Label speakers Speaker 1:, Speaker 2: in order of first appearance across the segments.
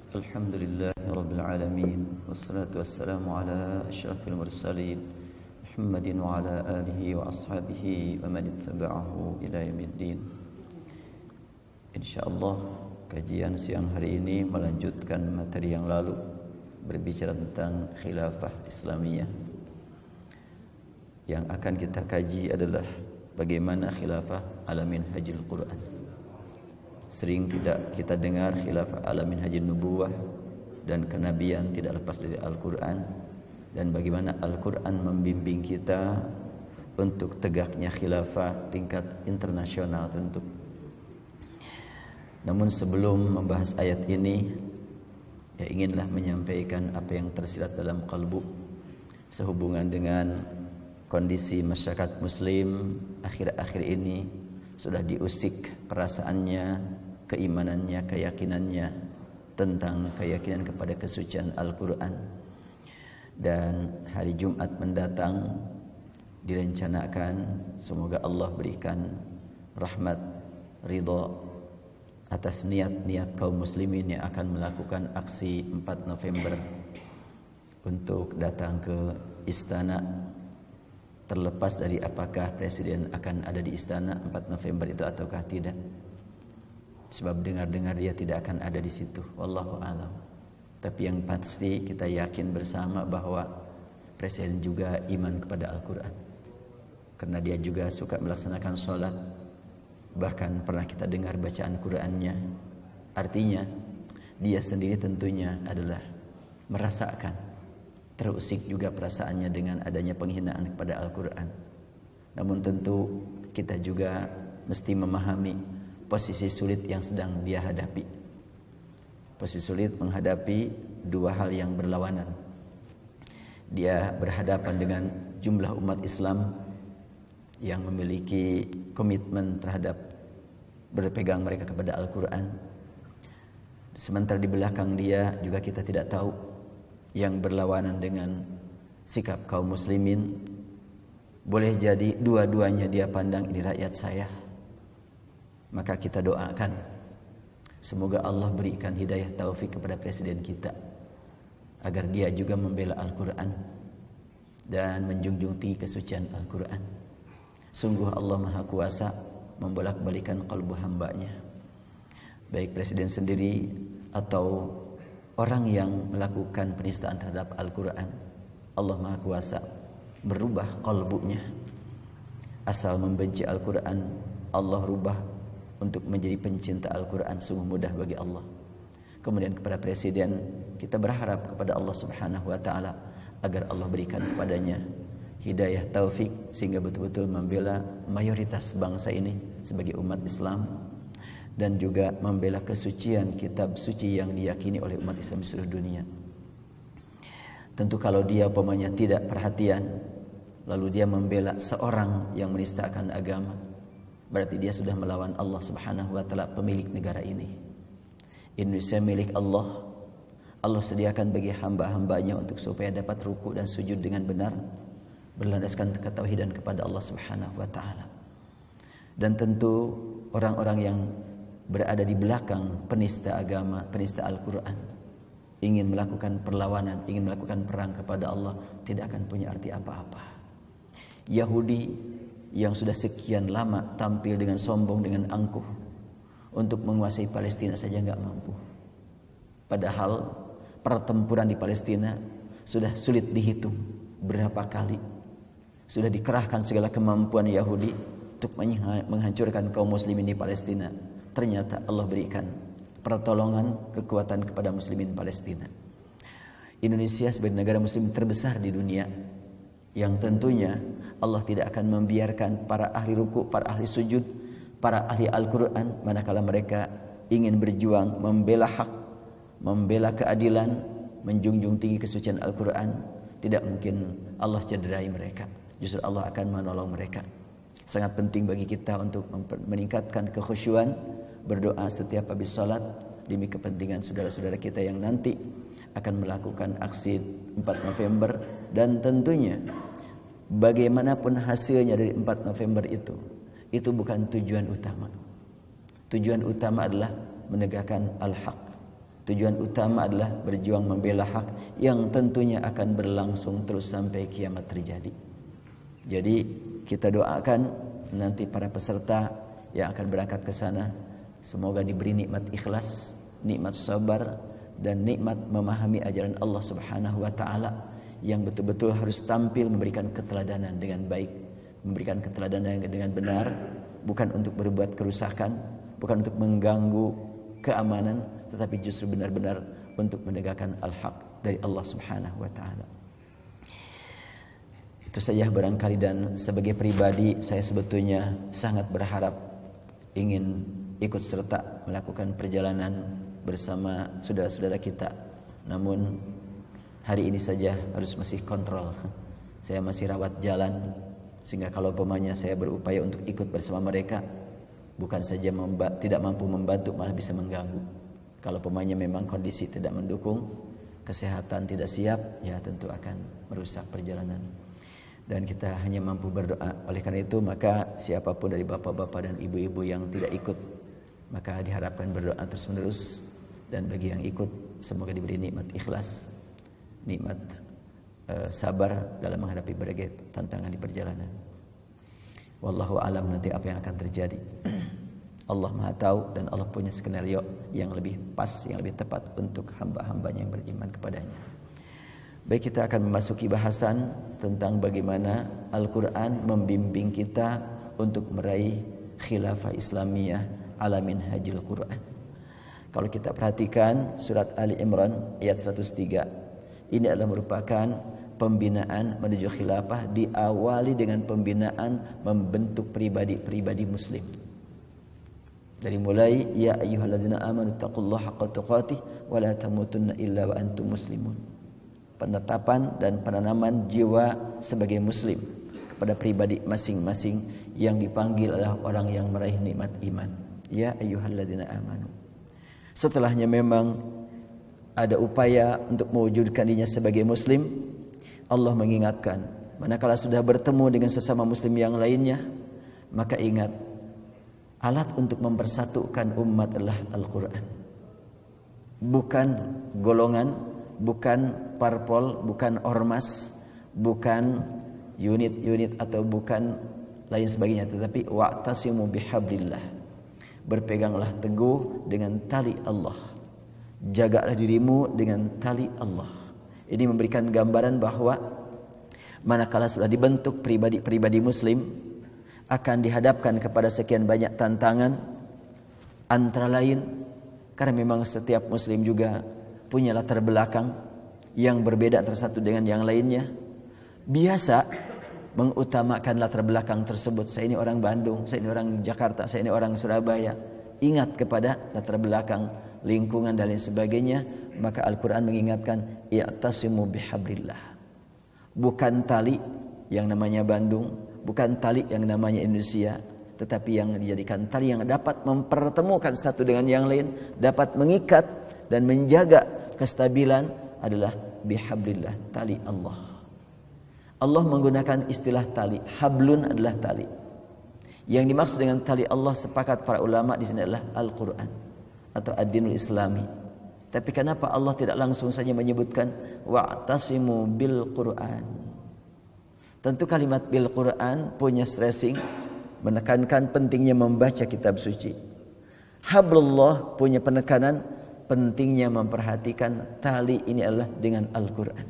Speaker 1: Alhamdulillahirabbil alamin wassalatu wassalamu ala asyrafil mursalin Muhammadin wa ala alihi wa ashabihi wa man ittaba'ahu ila yaumiddin. Insyaallah kajian siang hari ini melanjutkan materi yang lalu, berbicara tentang khilafah Islamiyah. Yang akan kita kaji adalah bagaimana khilafah ala minhajil Quran. Sering tidak kita dengar khilafah ala minhajin nubuwah, dan kenabian tidak lepas dari Al-Quran, dan bagaimana Al-Quran membimbing kita untuk tegaknya khilafah tingkat internasional tentu. Namun sebelum membahas ayat ini, inginlah menyampaikan apa yang tersirat dalam kalbu sehubungan dengan kondisi masyarakat muslim akhir-akhir ini. Sudah diusik perasaannya, keimanannya, keyakinannya tentang keyakinan kepada kesucian Al-Quran. Dan hari Jumat mendatang direncanakan semoga Allah berikan rahmat, ridha atas niat-niat kaum muslimin yang akan melakukan aksi 4 November untuk datang ke istana. Terlepas dari apakah presiden akan ada di istana 4 November itu ataukah tidak. Sebab dengar-dengar dia tidak akan ada di situ. Wallahu a'lam. Tapi yang pasti kita yakin bersama bahwa presiden juga iman kepada Al-Quran. Karena dia juga suka melaksanakan sholat. Bahkan pernah kita dengar bacaan Qurannya. Artinya dia sendiri tentunya adalah merasakan, terusik juga perasaannya dengan adanya penghinaan kepada Al-Quran. Namun tentu kita juga mesti memahami posisi sulit yang sedang dia hadapi. Posisi sulit menghadapi dua hal yang berlawanan. Dia berhadapan dengan jumlah umat Islam yang memiliki komitmen terhadap berpegang mereka kepada Al-Quran. Sementara di belakang dia juga kita tidak tahu yang berlawanan dengan sikap kaum muslimin. Boleh jadi dua-duanya dia pandang ini rakyat saya. Maka kita doakan semoga Allah berikan hidayah taufik kepada presiden kita, agar dia juga membela Al-Quran dan menjunjung tinggi kesucian Al-Quran. Sungguh Allah Maha Kuasa membolak-balikan kalbu hambanya, baik presiden sendiri atau orang yang melakukan penistaan terhadap Al-Quran. Allah Maha Kuasa berubah kalbunya. Asal membenci Al-Quran, Allah rubah untuk menjadi pencinta Al-Quran. Sungguh mudah bagi Allah. Kemudian kepada presiden, kita berharap kepada Allah Subhanahu wa ta'ala agar Allah berikan kepadanya hidayah taufik sehingga betul-betul membela mayoritas bangsa ini sebagai umat Islam, dan juga membela kesucian kitab suci yang diyakini oleh umat Islam di seluruh dunia. Tentu kalau dia umpamanya tidak perhatian, lalu dia membela seorang yang menistakan agama, berarti dia sudah melawan Allah Subhanahu wa ta'ala, pemilik negara ini. Indonesia milik Allah. Allah sediakan bagi hamba-hambanya untuk supaya dapat ruku dan sujud dengan benar, berlandaskan ketauhidan kepada Allah Subhanahu wa ta'ala. Dan tentu orang-orang yang berada di belakang penista agama, penista Al-Quran, ingin melakukan perlawanan, ingin melakukan perang kepada Allah, tidak akan punya arti apa-apa. Yahudi yang sudah sekian lama tampil dengan sombong, dengan angkuh untuk menguasai Palestina saja nggak mampu. Padahal pertempuran di Palestina sudah sulit dihitung berapa kali. Sudah dikerahkan segala kemampuan Yahudi untuk menghancurkan kaum muslimin di Palestina. Ternyata Allah berikan pertolongan, kekuatan kepada muslimin Palestina. Indonesia sebagai negara muslim terbesar di dunia, yang tentunya Allah tidak akan membiarkan para ahli ruku, para ahli sujud, para ahli Al-Quran, manakala mereka ingin berjuang membela hak, membela keadilan, menjunjung tinggi kesucian Al-Quran, tidak mungkin Allah cederai mereka. Justru Allah akan menolong mereka. Sangat penting bagi kita untuk meningkatkan kekhusyuan, berdoa setiap habis sholat demi kepentingan saudara-saudara kita yang nanti akan melakukan aksi 4 November. Dan tentunya bagaimanapun hasilnya dari 4 November itu bukan tujuan utama. Tujuan utama adalah menegakkan al-haq, Tujuan utama adalah berjuang membela hak yang tentunya akan berlangsung terus sampai kiamat terjadi. Jadi kita doakan nanti para peserta yang akan berangkat ke sana, semoga diberi nikmat ikhlas, nikmat sabar, dan nikmat memahami ajaran Allah Subhanahu wa taala yang betul-betul harus tampil memberikan keteladanan dengan baik, memberikan keteladanan dengan benar, bukan untuk berbuat kerusakan, bukan untuk mengganggu keamanan, tetapi justru benar-benar untuk menegakkan al-haq dari Allah Subhanahu wa taala. Itu saja barangkali, dan sebagai pribadi saya sebetulnya sangat berharap ingin ikut serta melakukan perjalanan bersama saudara-saudara kita. Namun hari ini saja harus masih kontrol. Saya masih rawat jalan, sehingga kalau umpamanya saya berupaya untuk ikut bersama mereka, bukan saja tidak mampu membantu, malah bisa mengganggu. Kalau umpamanya memang kondisi tidak mendukung, kesehatan tidak siap, ya tentu akan merusak perjalanan. Dan kita hanya mampu berdoa. Oleh karena itu, maka siapapun dari bapak-bapak dan ibu-ibu yang tidak ikut, maka diharapkan berdoa terus-menerus. Dan bagi yang ikut, semoga diberi nikmat ikhlas, nikmat sabar dalam menghadapi berbagai tantangan di perjalanan. Wallahu alam nanti apa yang akan terjadi. Allah Maha tahu, dan Allah punya skenario yang lebih pas, yang lebih tepat untuk hamba-hambanya yang beriman kepadanya. Baik, kita akan memasuki bahasan tentang bagaimana Al-Quran membimbing kita untuk meraih khilafah Islamiyah ala minhajil Quran. Kalau kita perhatikan surat Ali Imran ayat 103, ini adalah merupakan pembinaan menuju khilafah, diawali dengan pembinaan membentuk pribadi-pribadi muslim. Dari mulai ya ayyuhalladzina amanu taqullaha haqqa tuqatih wa la tamutunna illa wa antum muslimun. Penetapan dan penanaman jiwa sebagai muslim kepada pribadi masing-masing yang dipanggil adalah orang yang meraih nikmat iman. Ya ayyuhalladzina amanu. Setelahnya memang ada upaya untuk mewujudkan dirinya sebagai muslim. Allah mengingatkan, manakala sudah bertemu dengan sesama muslim yang lainnya, maka ingat, alat untuk mempersatukan umat adalah Al-Quran. Bukan golongan, bukan parpol, bukan ormas, bukan unit-unit atau bukan lain sebagainya, tetapi wa'tasimu bihablillah. Berpeganglah teguh dengan tali Allah. Jagalah dirimu dengan tali Allah. Ini memberikan gambaran bahwa manakala sudah dibentuk pribadi-pribadi muslim, akan dihadapkan kepada sekian banyak tantangan, antara lain karena memang setiap muslim juga punya latar belakang yang berbeda antara satu dengan yang lainnya. Biasa mengutamakan latar belakang tersebut. Saya ini orang Bandung, saya ini orang Jakarta, saya ini orang Surabaya. Ingat kepada latar belakang, lingkungan dan lain sebagainya. Maka Al-Quran mengingatkan, i'tasimu bihabrillah. Bukan tali yang namanya Bandung, bukan tali yang namanya Indonesia, tetapi yang dijadikan tali yang dapat mempertemukan satu dengan yang lain, dapat mengikat dan menjaga kestabilan adalah bihablillah, tali Allah. Allah menggunakan istilah tali. Hablun adalah tali. Yang dimaksud dengan tali Allah, sepakat para ulama di sini adalah Al-Quran atau ad-dinul Islami. Tapi kenapa Allah tidak langsung saja menyebutkan wa'tasimu bil Quran? Tentu kalimat bil Quran punya stressing, menekankan pentingnya membaca kitab suci. Hablullah punya penekanan pentingnya memperhatikan tali ini adalah dengan Al-Quran.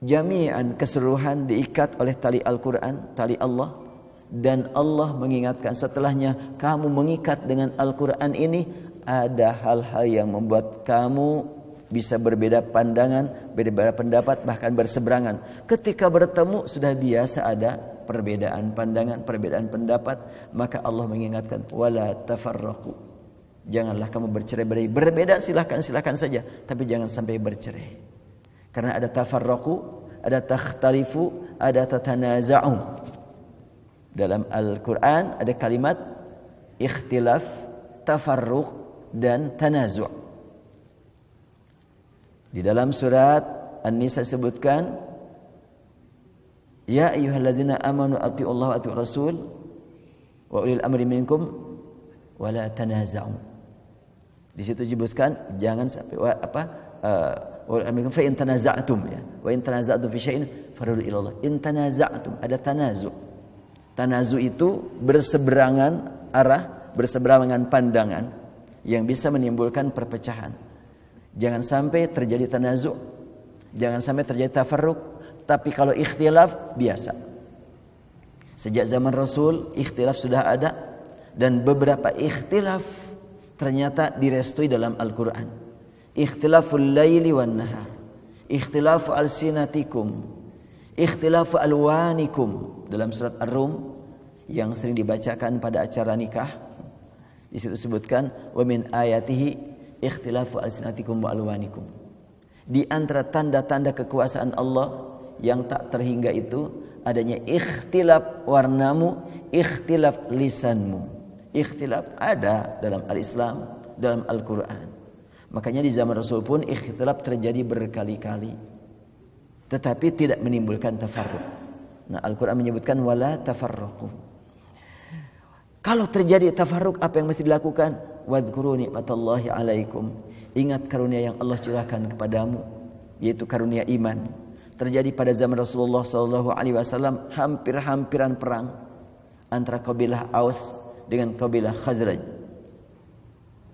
Speaker 1: Jami'an, keseluruhan diikat oleh tali Al-Quran, tali Allah. Dan Allah mengingatkan setelahnya, kamu mengikat dengan Al-Quran ini, ada hal-hal yang membuat kamu bisa berbeda pandangan, berbeda pendapat, bahkan berseberangan. Ketika bertemu sudah biasa ada perbedaan pandangan, perbedaan pendapat, maka Allah mengingatkan, wala tafarraqu. Janganlah kamu bercerai-berai. Berbeda silakan saja, tapi jangan sampai bercerai. Karena ada tafarraqu, ada takhtalifu, ada tatanaza'u. Dalam Al-Quran ada kalimat ikhtilaf, tafarruq, dan tanazu'. Di dalam surat An-Nisa sebutkan, ya ayyuhalladzina amanu atti'ullaha wa atti'ur rasul wa ulil amri minkum wa la tanaza'u. Di situ disebutkan jangan sampai fa in tanaza'tum ya. Wa in tanaza'tum fi syai'in faruddu ila Allah. In tanaza'tum, ada tanazu. Tanazu itu berseberangan arah, berseberangan pandangan yang bisa menimbulkan perpecahan. Jangan sampai terjadi tanazu, jangan sampai terjadi tafarruq, tapi kalau ikhtilaf biasa. Sejak zaman Rasul ikhtilaf sudah ada, dan beberapa ikhtilaf ternyata direstui dalam Al-Quran. Ikhtilaful laili wan nahar, ikhtilafu alsinatikum, ikhtilafu alwanikum dalam surat Ar-Rum yang sering dibacakan pada acara nikah. Di situ disebutkan wa min ayatihi ikhtilafu alsinatikum wa alwanikum. Di antara tanda-tanda kekuasaan Allah yang tak terhingga itu adanya ikhtilaf warnamu, ikhtilaf lisanmu. Ikhtilaf ada dalam Al-Islam, dalam Al-Quran. Makanya di zaman Rasul pun ikhtilaf terjadi berkali-kali, tetapi tidak menimbulkan tafarruq. Nah, Al-Quran menyebutkan wala tafarraqu. Kalau terjadi tafarruq, apa yang mesti dilakukan? Wadhkuru ni'matallahi alaikum. Ingat karunia yang Allah curahkan kepadamu, yaitu karunia iman. Terjadi pada zaman Rasulullah SAW hampir-hampiran perang antara kabilah Aus dengan kabilah Khazraj.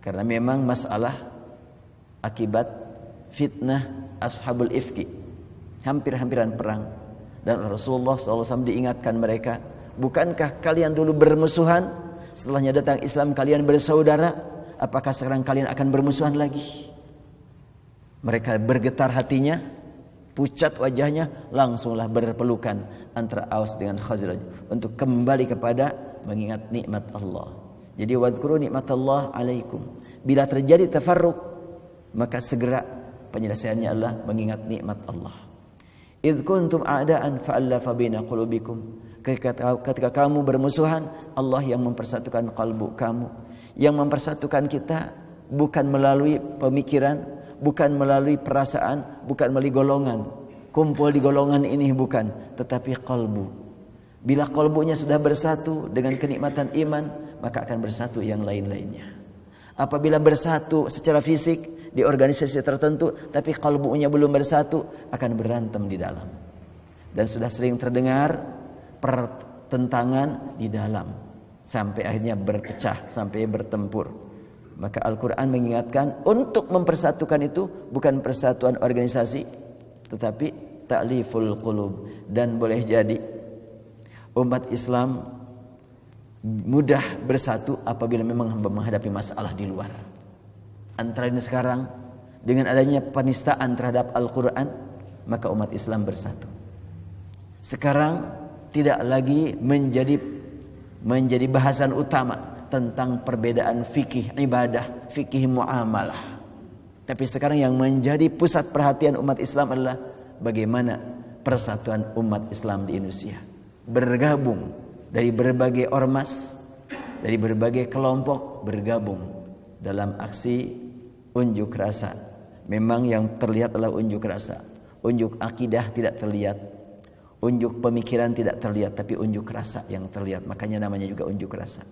Speaker 1: Karena memang masalah akibat fitnah ashabul ifki, hampir-hampiran perang. Dan Rasulullah SAW diingatkan mereka, bukankah kalian dulu bermusuhan, setelahnya datang Islam kalian bersaudara, apakah sekarang kalian akan bermusuhan lagi? Mereka bergetar hatinya, pucat wajahnya, langsunglah berpelukan antara Aus dengan Khazraj untuk kembali kepada mengingat nikmat Allah. Jadi wadhkuru nikmatallah alaikum. Bila terjadi tafarruq, maka segera penyelesaiannya adalah mengingat nikmat Allah. Idh kuntum a'da'an fa'allafa baina qulubikum. Ketika kamu bermusuhan, Allah yang mempersatukan kalbu kamu. Yang mempersatukan kita bukan melalui pemikiran, bukan melalui perasaan, bukan melalui golongan. Kumpul di golongan ini bukan, tetapi kalbu. Bila kalbunya sudah bersatu dengan kenikmatan iman, maka akan bersatu yang lain-lainnya. Apabila bersatu secara fisik di organisasi tertentu, tapi kalbunya belum bersatu, akan berantem di dalam. Dan sudah sering terdengar pertentangan di dalam, sampai akhirnya berpecah, sampai bertempur. Maka Al-Quran mengingatkan untuk mempersatukan itu bukan persatuan organisasi, tetapi ta'liful qulub. Dan boleh jadi umat Islam mudah bersatu apabila memang menghadapi masalah di luar. Antara ini sekarang dengan adanya penistaan terhadap Al-Quran, maka umat Islam bersatu. Sekarang tidak lagi menjadi bahasan utama tentang perbedaan fikih ibadah, fikih muamalah. Tapi sekarang yang menjadi pusat perhatian umat Islam adalah bagaimana persatuan umat Islam di Indonesia. Bergabung dari berbagai ormas, dari berbagai kelompok, bergabung dalam aksi unjuk rasa. Memang yang terlihat adalah unjuk rasa. Unjuk akidah tidak terlihat, unjuk pemikiran tidak terlihat, tapi unjuk rasa yang terlihat. Makanya namanya juga unjuk rasa.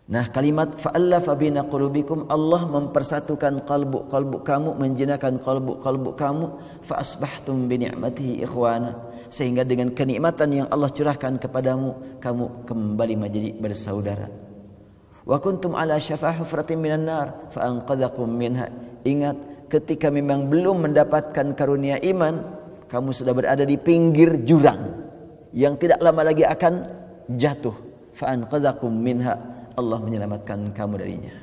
Speaker 1: Nah, kalimat fa'allafa baina qulubikum, Allah mempersatukan kalbu kamu, menjinakan kalbu kamu, fa asbahtum bi ni'matihi ikhwana, sehingga dengan kenikmatan yang Allah curahkan kepadamu, kamu kembali menjadi bersaudara. Wa kuntum ala syafa hufratin minan nar fa anqadhakum minha. Ingat, ketika memang belum mendapatkan karunia iman, kamu sudah berada di pinggir jurang yang tidak lama lagi akan jatuh. Fa anqadhakum minha, Allah menyelamatkan kamu darinya.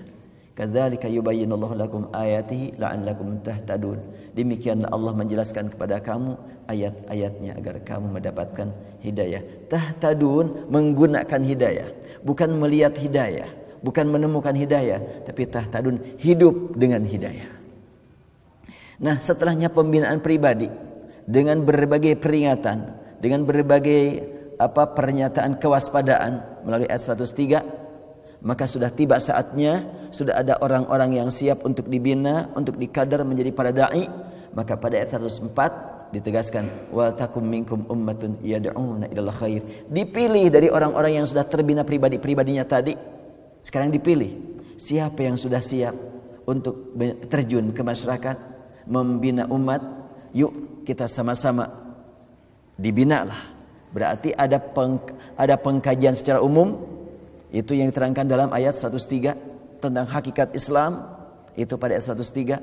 Speaker 1: Kadzalika yubayyinullahu lakum ayatihi la'allakum tahtadun. Demikianlah Allah menjelaskan kepada kamu ayat-ayatnya agar kamu mendapatkan hidayah. Tahtadun, menggunakan hidayah, bukan melihat hidayah, bukan menemukan hidayah, tapi tahtadun, hidup dengan hidayah. Nah, setelahnya pembinaan pribadi dengan berbagai peringatan, dengan berbagai pernyataan kewaspadaan melalui ayat 103, maka sudah tiba saatnya, sudah ada orang-orang yang siap untuk dibina, untuk dikadar menjadi para dai. Maka pada ayat 104 ditegaskan wa takum minkum ummatun yad'una ilal khair. Dipilih dari orang-orang yang sudah terbina pribadi-pribadinya tadi. Sekarang dipilih Siapa yang sudah siap untuk terjun ke masyarakat, membina umat, yuk kita sama-sama dibinalah. Berarti ada pengkajian secara umum, itu yang diterangkan dalam ayat 103 tentang hakikat Islam, itu pada ayat 103.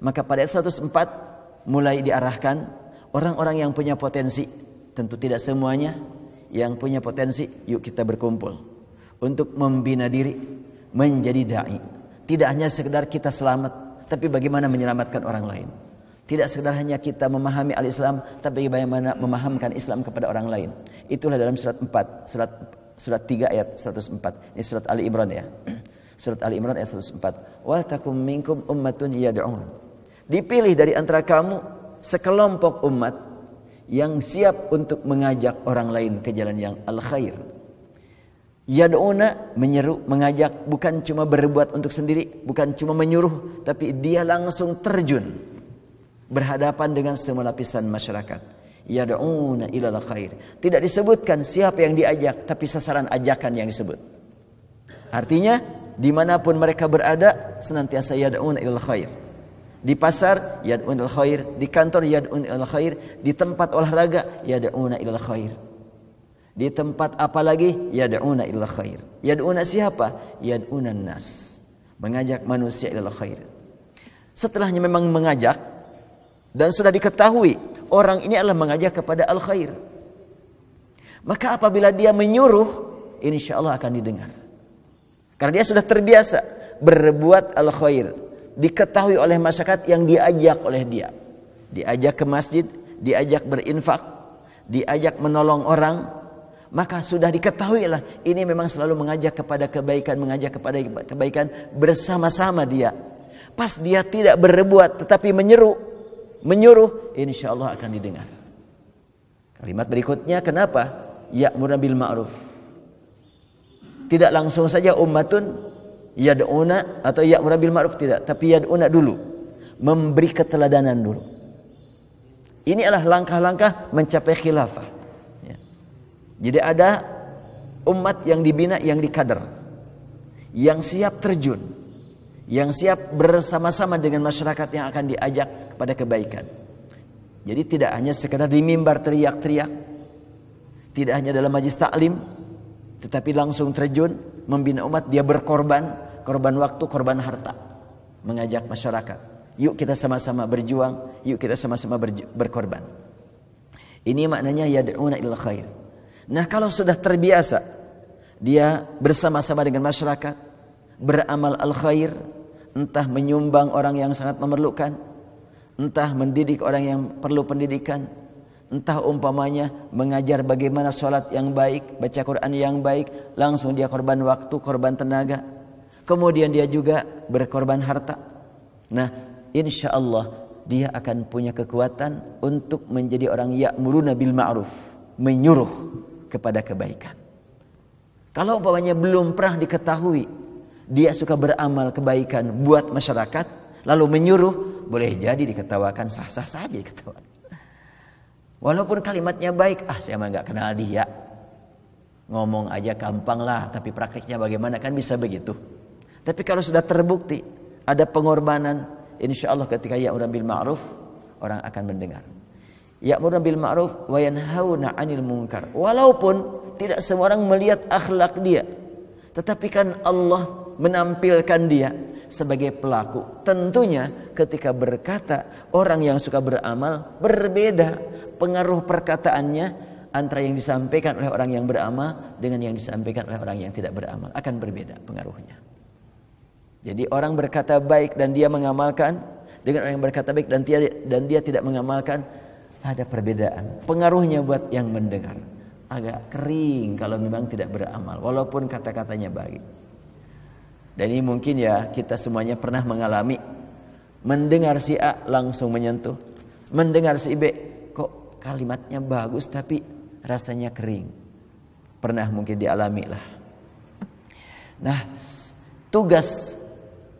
Speaker 1: Maka pada ayat 104 mulai diarahkan orang-orang yang punya potensi, tentu tidak semuanya, yang punya potensi, yuk kita berkumpul untuk membina diri menjadi dai. Tidak hanya sekedar kita selamat, tapi bagaimana menyelamatkan orang lain. Tidak sekedar hanya kita memahami al-Islam, tapi bagaimana memahamkan Islam kepada orang lain. Itulah dalam surat 4, surat 3 ayat 104. Ini surat Ali Imran ya. Surat Ali Imran ayat 104. Wa takum minkum ummatun yad'un. Dipilih dari antara kamu sekelompok umat yang siap untuk mengajak orang lain ke jalan yang al-khair. Yad'una, menyeru, mengajak, bukan cuma berbuat untuk sendiri, bukan cuma menyuruh, tapi dia langsung terjun berhadapan dengan semua lapisan masyarakat. Yad'una ilal khair. Tidak disebutkan siapa yang diajak, tapi sasaran ajakan yang disebut. Artinya dimanapun mereka berada, senantiasa yad'una ilal khair. Di pasar yad'una ilal khair, di kantor yad'una ilal khair, di tempat olahraga yad'una ilal khair, di tempat apa lagi yad'una ilal khair. Yad'una siapa? Yad'una nas, mengajak manusia ilal khair. Setelahnya memang mengajak dan sudah diketahui orang ini adalah mengajak kepada al-khair, maka apabila dia menyuruh, insya Allah akan didengar. Karena dia sudah terbiasa berbuat al-khair, diketahui oleh masyarakat yang diajak oleh dia. Diajak ke masjid, diajak berinfak, diajak menolong orang, maka sudah diketahui lah ini memang selalu mengajak kepada kebaikan, mengajak kepada kebaikan bersama-sama dia. Pas dia tidak berbuat tetapi menyuruh, insya Allah akan didengar. Kalimat berikutnya, kenapa? Ya'muruna bil ma'ruf. Tidak langsung saja ummatun yad'una atau ya'muruna bil ma'ruf, tidak, tapi yad'una dulu, memberi keteladanan dulu. Ini adalah langkah-langkah mencapai khilafah ya. Jadi ada umat yang dibina, yang dikader, yang siap terjun, yang siap bersama-sama dengan masyarakat yang akan diajak kepada kebaikan. Jadi tidak hanya sekedar di mimbar teriak-teriak, tidak hanya dalam majlis taklim, tetapi langsung terjun membina umat. Dia berkorban, korban waktu, korban harta, mengajak masyarakat, yuk kita sama-sama berjuang, yuk kita sama-sama berkorban. Ini maknanya yad'una ilal khair. Nah, kalau sudah terbiasa dia bersama-sama dengan masyarakat, beramal al-khair, entah menyumbang orang yang sangat memerlukan, entah mendidik orang yang perlu pendidikan, entah umpamanya mengajar bagaimana sholat yang baik, baca Quran yang baik, langsung dia korban waktu, korban tenaga, kemudian dia juga berkorban harta. Nah, insya Allah dia akan punya kekuatan untuk menjadi orang ya'muruna bil ma'ruf, menyuruh kepada kebaikan. Kalau umpamanya belum pernah diketahui dia suka beramal kebaikan buat masyarakat, lalu menyuruh, boleh jadi diketawakan, sah-sah saja diketawakan. Walaupun kalimatnya baik, saya mah nggak kenal dia, ngomong aja gampang lah, tapi praktiknya bagaimana, kan bisa begitu. Tapi kalau sudah terbukti ada pengorbanan, insya Allah ketika ya'muruna bil ma'ruf, orang akan mendengar. Ya'muruna bil ma'ruf wa yanhauna 'anil munkar. Walaupun tidak semua orang melihat akhlak dia, tetapi kan Allah menampilkan dia sebagai pelaku. Tentunya ketika berkata, orang yang suka beramal berbeda pengaruh perkataannya antara yang disampaikan oleh orang yang beramal dengan yang disampaikan oleh orang yang tidak beramal, akan berbeda pengaruhnya. Jadi orang berkata baik dan dia mengamalkan, dengan orang yang berkata baik dan dia tidak mengamalkan, ada perbedaan. Pengaruhnya buat yang mendengar agak kering kalau memang tidak beramal, walaupun kata-katanya baik. Dan ini mungkin ya kita semuanya pernah mengalami, mendengar si A langsung menyentuh, mendengar si B kok kalimatnya bagus tapi rasanya kering. Pernah mungkin dialami lah. Nah, tugas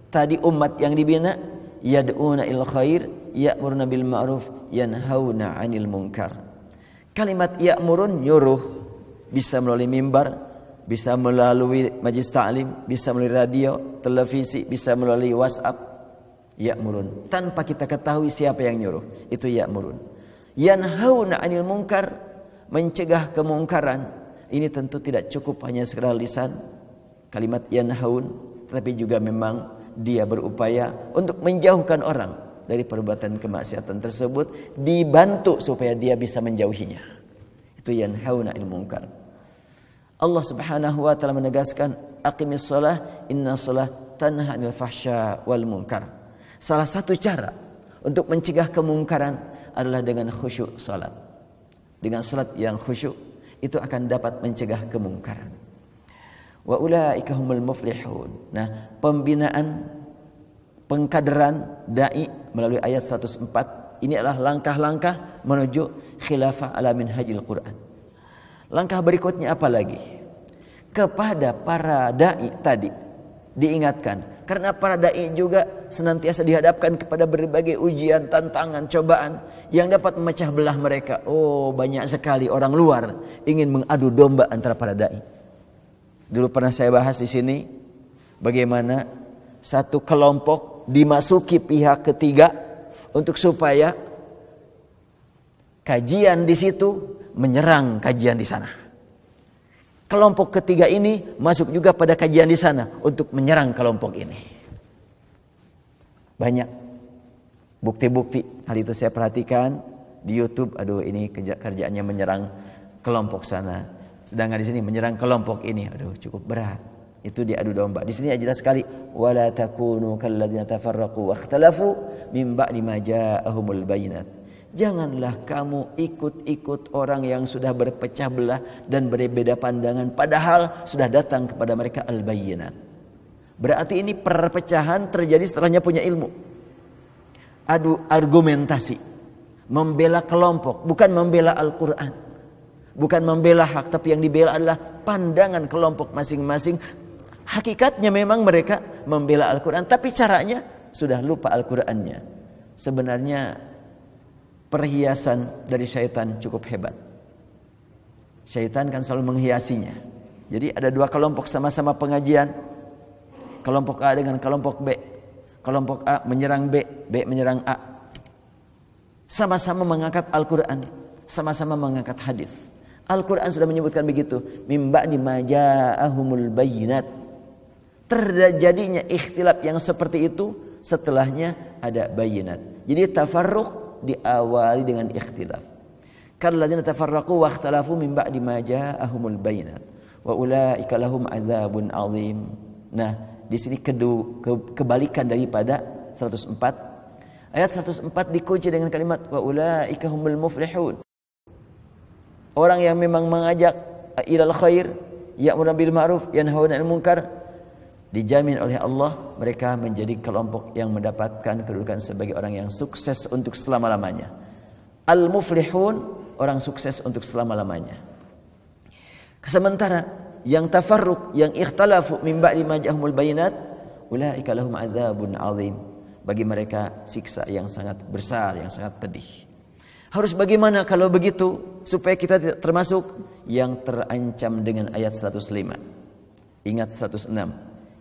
Speaker 1: tadi umat yang dibina, yad'una il khair, ya'muruna bil ma'ruf, yanhauna 'anil munkar. Kalimat ya'murun, nyuruh, bisa melalui mimbar, bisa melalui majlis ta'lim, bisa melalui radio, televisi, bisa melalui WhatsApp. Ya'murun, tanpa kita ketahui siapa yang nyuruh, itu ya'murun. Yanhauna 'anil munkar, mencegah kemungkaran. Ini tentu tidak cukup hanya sekedar lisan kalimat yanhaun, tetapi juga memang dia berupaya untuk menjauhkan orang dari perbuatan kemaksiatan tersebut, dibantu supaya dia bisa menjauhinya. Itu yanhauna 'anil munkar. Allah Subhanahu wa taala menegaskan, aqimis shalah inna shalah tanha 'anil fahsya wal munkar. Salah satu cara untuk mencegah kemungkaran adalah dengan khusyuk salat. Dengan salat yang khusyuk itu akan dapat mencegah kemungkaran. Wa ulaika humul muflihun. Nah, pembinaan pengkaderan dai melalui ayat 104 ini adalah langkah-langkah menuju khilafah ala minhajil Quran. Langkah berikutnya apa lagi? Kepada para dai tadi diingatkan, karena para dai juga senantiasa dihadapkan kepada berbagai ujian, tantangan, cobaan yang dapat memecah belah mereka. Oh, banyak sekali orang luar ingin mengadu domba antara para dai. Dulu pernah saya bahas di sini bagaimana satu kelompok dimasuki pihak ketiga untuk supaya kajian di situ menyerang kajian di sana. Kelompok ketiga ini masuk juga pada kajian di sana untuk menyerang kelompok ini. Banyak bukti-bukti hal itu saya perhatikan di YouTube. Aduh, ini kerjaannya menyerang kelompok sana, sedangkan di sini menyerang kelompok ini. Aduh, cukup berat. Itu diadu domba. Di sini jelas sekali, wala takunu kalladzina tafarraqu wa ikhtalafu min ba'di ma ja'ahumul bayyinat. Janganlah kamu ikut-ikut orang yang sudah berpecah belah dan berbeda pandangan padahal sudah datang kepada mereka al-bayyinat. Berarti ini perpecahan terjadi setelahnya punya ilmu. Adu argumentasi, membela kelompok, bukan membela Al-Quran, bukan membela hak, tapi yang dibela adalah pandangan kelompok masing-masing. Hakikatnya memang mereka membela Al-Quran, tapi caranya sudah lupa Al-Qurannya. Sebenarnya perhiasan dari syaitan cukup hebat. Syaitan kan selalu menghiasinya. Jadi ada dua kelompok sama-sama pengajian. Kelompok A dengan kelompok B. Kelompok A menyerang B, B menyerang A. Sama-sama mengangkat Al-Quran, sama-sama mengangkat hadis. Al-Quran sudah menyebutkan begitu. Mim ba'di ma ja'ahumul bayyinat. Terjadinya ikhtilaf yang seperti itu, setelahnya ada bayinat. Jadi tafarruq diawali dengan ikhtilaf. Kalladzina tafarraqu wa ikhtalafu min ba'di ma ja'ahumul bayinat wa ulaika lahum adzabun azim. Nah, di sini kebalikan daripada 104. Ayat 104 dikunci dengan kalimat wa ulaika humul muflihun. Orang yang memang mengajak ilal khair, ya'muru bil ma'ruf, yanhauna 'anil munkar, dijamin oleh Allah mereka menjadi kelompok yang mendapatkan kedudukan sebagai orang yang sukses untuk selama-lamanya. Al-muflihun, orang sukses untuk selama-lamanya. Sementara yang tafarruq, yang ikhtalafu min ba'di ma ja'ahumul bayinat, ulaika lahum adzabun azim. Bagi mereka siksa yang sangat besar, yang sangat pedih. Harus bagaimana kalau begitu supaya kita tidak termasuk yang terancam dengan ayat 105. Ingat 106.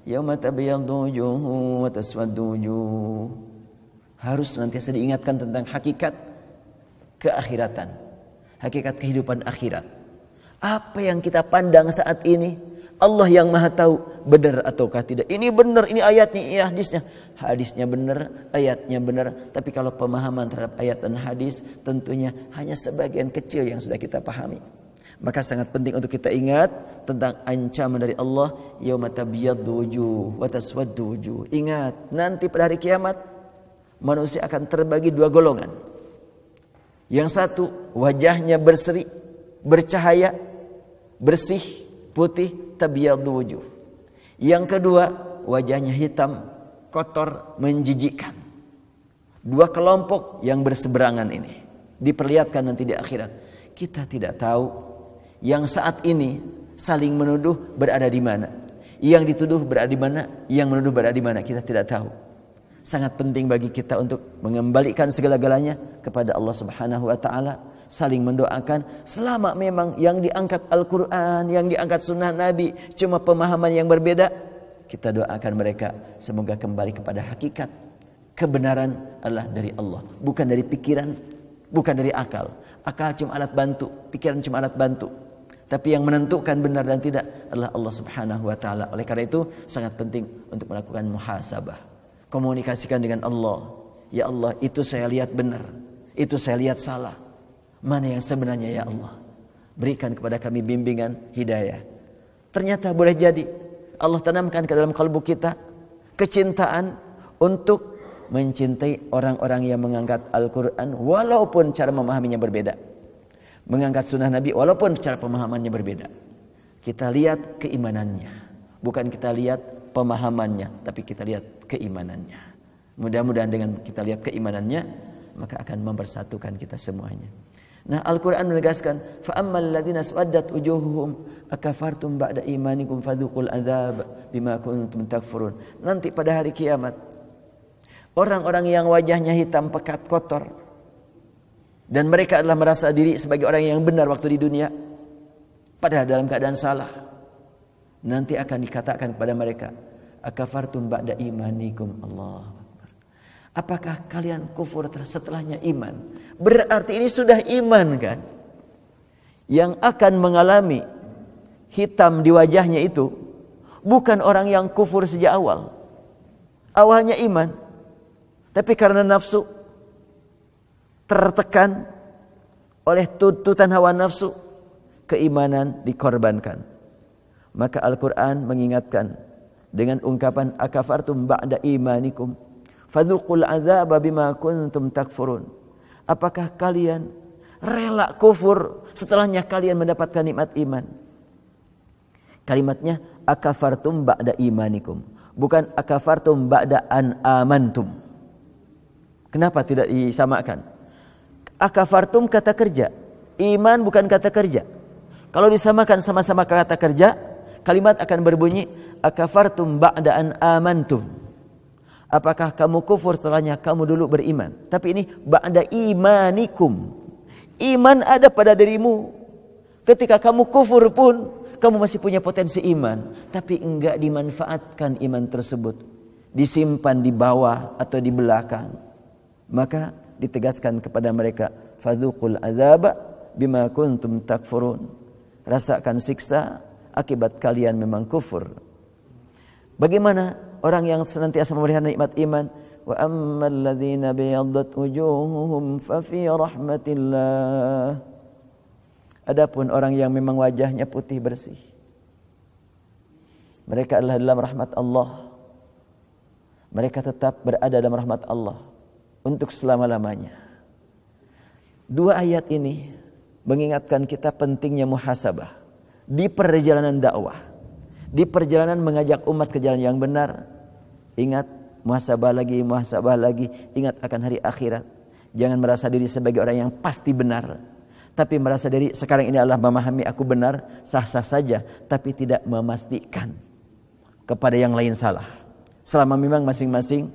Speaker 1: Yauma tabyaddu wujuhun wa taswaddu wujuh. Harus nantiasa diingatkan tentang hakikat keakhiratan, hakikat kehidupan akhirat. Apa yang kita pandang saat ini, Allah yang Maha tahu benar ataukah tidak. Ini benar, ini ayatnya, ini hadisnya. Hadisnya benar, ayatnya benar. Tapi kalau pemahaman terhadap ayat dan hadis, tentunya hanya sebagian kecil yang sudah kita pahami. Maka sangat penting untuk kita ingat tentang ancaman dari Allah, yauma tabyaddu wujuh wa taswaddu wujuh. Ingat, nanti pada hari kiamat manusia akan terbagi dua golongan. Yang satu wajahnya berseri, bercahaya, bersih, putih, tabyaddu wujuh. Yang kedua wajahnya hitam, kotor, menjijikkan. Dua kelompok yang berseberangan ini diperlihatkan nanti di akhirat. Kita tidak tahu yang saat ini saling menuduh berada di mana, yang dituduh berada di mana, yang menuduh berada di mana, kita tidak tahu. Sangat penting bagi kita untuk mengembalikan segala-galanya kepada Allah Subhanahu wa taala, saling mendoakan. Selama memang yang diangkat Al-Qur'an, yang diangkat sunnah Nabi cuma pemahaman yang berbeda, kita doakan mereka semoga kembali kepada hakikat. Kebenaran adalah dari Allah, bukan dari pikiran, bukan dari akal. Akal cuma alat bantu, pikiran cuma alat bantu. Tapi yang menentukan benar dan tidak adalah Allah Subhanahu wa taala. Oleh karena itu sangat penting untuk melakukan muhasabah. Komunikasikan dengan Allah. Ya Allah, itu saya lihat benar, itu saya lihat salah. Mana yang sebenarnya ya Allah? Berikan kepada kami bimbingan hidayah. Ternyata boleh jadi Allah tanamkan ke dalam kalbu kita kecintaan untuk mencintai orang-orang yang mengangkat Al-Quran walaupun cara memahaminya berbeda. Mengangkat sunnah Nabi walaupun cara pemahamannya berbeda. Kita lihat keimanannya, bukan kita lihat pemahamannya, tapi kita lihat keimanannya. Mudah-mudahan dengan kita lihat keimanannya, maka akan mempersatukan kita semuanya. Nah, Al-Quran menegaskan, فَأَمَّا الَّذِينَ اسْوَدَّتْ وُجُوهُهُمْ أَكَفَرْتُمْ بَعْدَ إِيمَانِكُمْ فَذُوقُوا الْعَذَابَ بِمَا كُنتُمْ تَكْفُرُونَ. Nanti pada hari kiamat, orang-orang yang wajahnya hitam pekat kotor, dan mereka adalah merasa diri sebagai orang yang benar waktu di dunia, padahal dalam keadaan salah. Nanti akan dikatakan kepada mereka, akafartum ba'da imanikum. Allah Akbar. Apakah kalian kufur setelahnya iman? Berarti ini sudah iman kan? Yang akan mengalami hitam di wajahnya itu bukan orang yang kufur sejak awal. Awalnya iman, tapi karena nafsu tertekan oleh tuntutan hawa nafsu, keimanan dikorbankan. Maka Al-Quran mengingatkan dengan ungkapan akafartum ba'da imanikum fadzuqul azaba bima kuntum takfurun. Apakah kalian rela kufur setelahnya kalian mendapatkan nikmat iman? Kalimatnya akafartum ba'da imanikum, bukan akafartum ba'da an amantum. Kenapa tidak disamakan? Akafartum kata kerja, iman bukan kata kerja. Kalau disamakan sama-sama kata kerja, kalimat akan berbunyi akafartum ba'da an amantum. Apakah kamu kufur setelahnya kamu dulu beriman? Tapi ini ba'da imanikum. Iman ada pada dirimu. Ketika kamu kufur pun kamu masih punya potensi iman, tapi enggak dimanfaatkan iman tersebut, disimpan di bawah atau di belakang. Maka ditegaskan kepada mereka, fadzuqul azaba bima kuntum takfurun. Rasakan siksa akibat kalian memang kufur. Bagaimana orang yang senantiasa memelihara nikmat iman? Wa ammal ladzina biyaddat wujuhuhum fa fi rahmatillah. Adapun orang yang memang wajahnya putih bersih, mereka adalah dalam rahmat Allah. Mereka tetap berada dalam rahmat Allah untuk selama-lamanya. Dua ayat ini mengingatkan kita pentingnya muhasabah di perjalanan dakwah, di perjalanan mengajak umat ke jalan yang benar. Ingat, muhasabah lagi, ingat akan hari akhirat. Jangan merasa diri sebagai orang yang pasti benar, tapi merasa diri sekarang ini adalah memahami aku benar, sah-sah saja, tapi tidak memastikan kepada yang lain salah. Selama memang masing-masing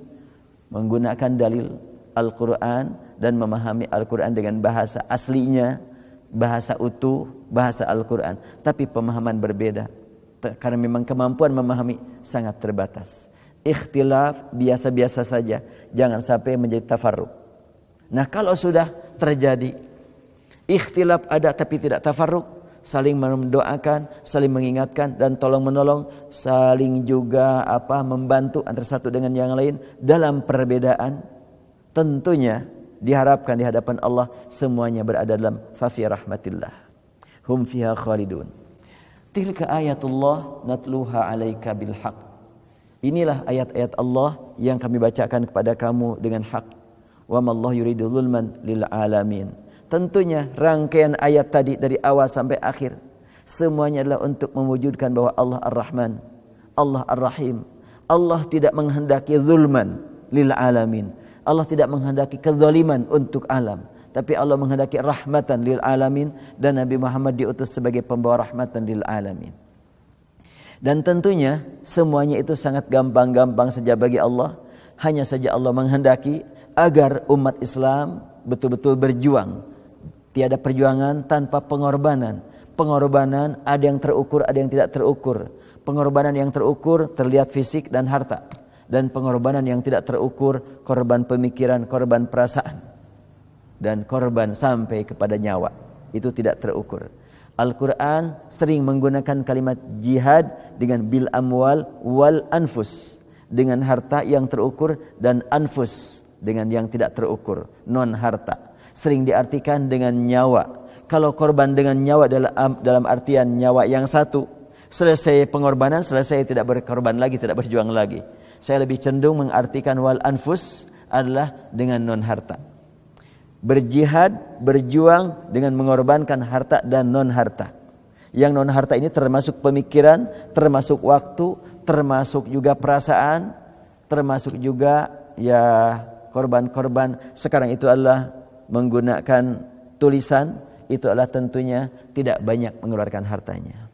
Speaker 1: menggunakan dalil Al-Quran dan memahami Al-Quran dengan bahasa aslinya, bahasa utuh, bahasa Al-Quran, tapi pemahaman berbeda. Karena memang kemampuan memahami sangat terbatas. Ikhtilaf biasa-biasa saja, jangan sampai menjadi tafarruq. Nah, kalau sudah terjadi ikhtilaf ada tapi tidak tafarruq, saling mendoakan, saling mengingatkan dan tolong menolong, saling juga membantu antara satu dengan yang lain dalam perbedaan. Tentunya diharapkan di hadapan Allah semuanya berada dalam fafi rahmatillah. Hum fiha khalidun. Tilka ayatullah natluha 'alaika bil haqq. Inilah ayat-ayat Allah yang kami bacakan kepada kamu dengan hak. Wa mallahu yuridu zulman lil alamin. Tentunya rangkaian ayat tadi dari awal sampai akhir semuanya adalah untuk mewujudkan bahwa Allah Ar-Rahman, Allah Ar-Rahim. Allah tidak menghendaki zulman lil alamin. Allah tidak menghendaki kezaliman untuk alam, tapi Allah menghendaki rahmatan lil alamin, dan Nabi Muhammad diutus sebagai pembawa rahmatan lil alamin. Dan tentunya semuanya itu sangat gampang-gampang saja bagi Allah. Hanya saja Allah menghendaki agar umat Islam betul-betul berjuang. Tiada perjuangan tanpa pengorbanan. Pengorbanan ada yang terukur, ada yang tidak terukur. Pengorbanan yang terukur terlihat fisik dan harta. Dan pengorbanan yang tidak terukur, korban pemikiran, korban perasaan. Dan korban sampai kepada nyawa. Itu tidak terukur. Al-Quran sering menggunakan kalimat jihad dengan bil amwal wal anfus. Dengan harta yang terukur dan anfus dengan yang tidak terukur, non harta. Sering diartikan dengan nyawa. Kalau korban dengan nyawa dalam artian nyawa yang satu, selesai pengorbanan, selesai tidak berkorban lagi, tidak berjuang lagi. Saya lebih cenderung mengartikan wal anfus adalah dengan non harta. Berjihad, berjuang dengan mengorbankan harta dan non harta. Yang non harta ini termasuk pemikiran, termasuk waktu, termasuk juga perasaan, termasuk juga ya korban-korban. Sekarang itu adalah menggunakan tulisan, itu adalah tentunya tidak banyak mengeluarkan hartanya.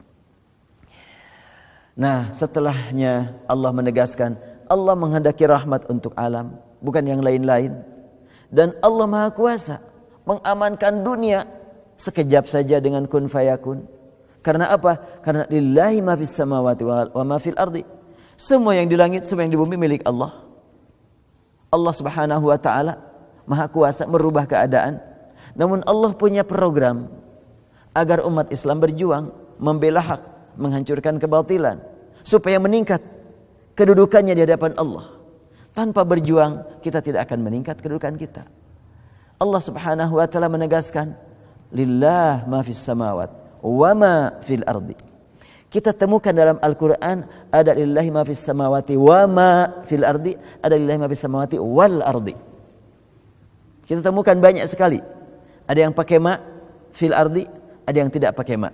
Speaker 1: Nah, setelahnya Allah menegaskan, Allah menghendaki rahmat untuk alam, bukan yang lain-lain. Dan Allah Maha Kuasa mengamankan dunia sekejap saja dengan kun fayakun. Karena apa? Karena lillahi ma fis samawati wa ma fil ardi. Semua yang di langit, semua yang di bumi milik Allah. Allah Subhanahu wa taala Maha Kuasa merubah keadaan. Namun Allah punya program agar umat Islam berjuang, membela hak, menghancurkan kebatilan, supaya meningkat kedudukannya di hadapan Allah. Tanpa berjuang, kita tidak akan meningkat kedudukan kita. Allah Subhanahu wa taala menegaskan, lillah ma fis samawat wa ma fil ardi. Kita temukan dalam Al-Quran ada lillahi ma fis samawati wa ma fil ardi, ada lillahi ma fis samawati wal ardi. Kita temukan banyak sekali. Ada yang pakai ma fil ardi, ada yang tidak pakai ma.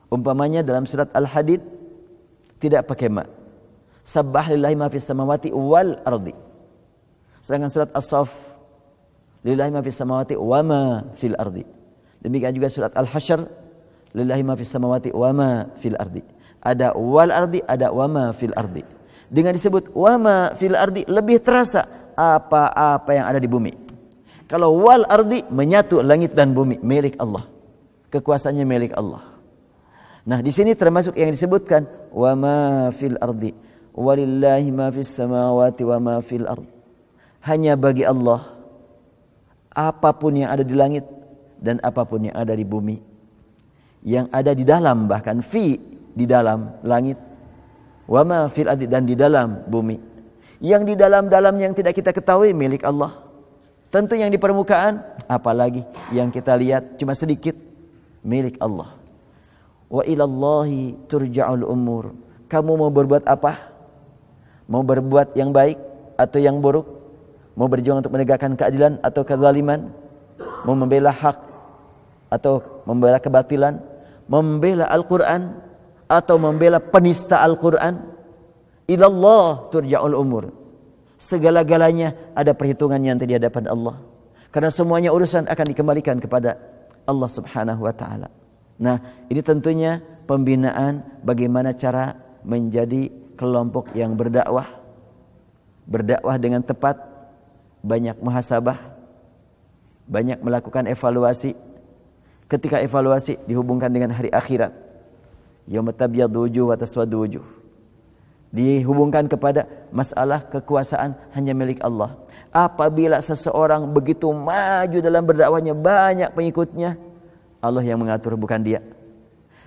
Speaker 1: Umpamanya dalam surat Al-Hadid tidak pakai ma. Sabbah lillahi ma fis samawati wal ardi. Sedangkan surat As-Saff lillahi ma fis samawati wa ma fil ardi. Demikian juga surat Al-Hasyr lillahi ma fis samawati wa ma fil ardi. Ada wal ardi, ada wa ma fil ardi. Dengan disebut wa ma fil ardi lebih terasa apa-apa yang ada di bumi. Kalau wal ardi menyatu langit dan bumi milik Allah. Kekuasaannya milik Allah. Nah, di sini termasuk yang disebutkan wa ma fil ardi walillahi ma fis samawati wa ma fil ardi. Hanya bagi Allah apapun yang ada di langit dan apapun yang ada di bumi. Yang ada di dalam, bahkan fi di dalam langit, wa ma fil ardi dan di dalam bumi. Yang di dalam-dalam yang tidak kita ketahui milik Allah. Tentu yang di permukaan, apalagi yang kita lihat cuma sedikit, milik Allah. Wa ilallahi turja'ul umur. Kamu mau berbuat apa? Mau berbuat yang baik atau yang buruk? Mau berjuang untuk menegakkan keadilan atau kezaliman? Mau membela hak atau membela kebatilan? Membela Al-Quran atau membela penista Al-Quran? Ilallah turja'ul umur. Segala-galanya ada perhitungan yang di hadapan Allah. Karena semuanya urusan akan dikembalikan kepada Allah Subhanahu wa taala. Nah, ini tentunya pembinaan bagaimana cara menjadi kelompok yang berdakwah. Berdakwah dengan tepat, banyak muhasabah, banyak melakukan evaluasi. Ketika evaluasi dihubungkan dengan hari akhirat. Yauma tabyaddu wujuh wa taswaddu wujuh. Dihubungkan kepada masalah kekuasaan hanya milik Allah. Apabila seseorang begitu maju dalam berdakwahnya, banyak pengikutnya, Allah yang mengatur, bukan dia.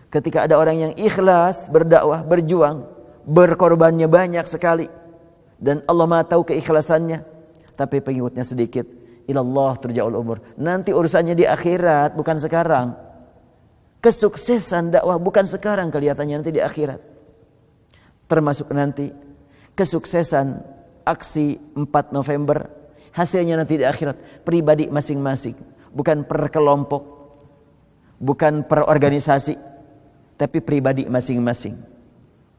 Speaker 1: Ketika ada orang yang ikhlas berdakwah, berjuang, berkorbannya banyak sekali, dan Allah Maha tahu keikhlasannya, tapi pengikutnya sedikit, ilallah turja'ul umur. Nanti urusannya di akhirat, bukan sekarang. Kesuksesan dakwah bukan sekarang, kelihatannya nanti di akhirat. Termasuk nanti kesuksesan aksi 4 November, hasilnya nanti di akhirat, pribadi masing-masing, bukan per kelompok, bukan per organisasi, tapi pribadi masing-masing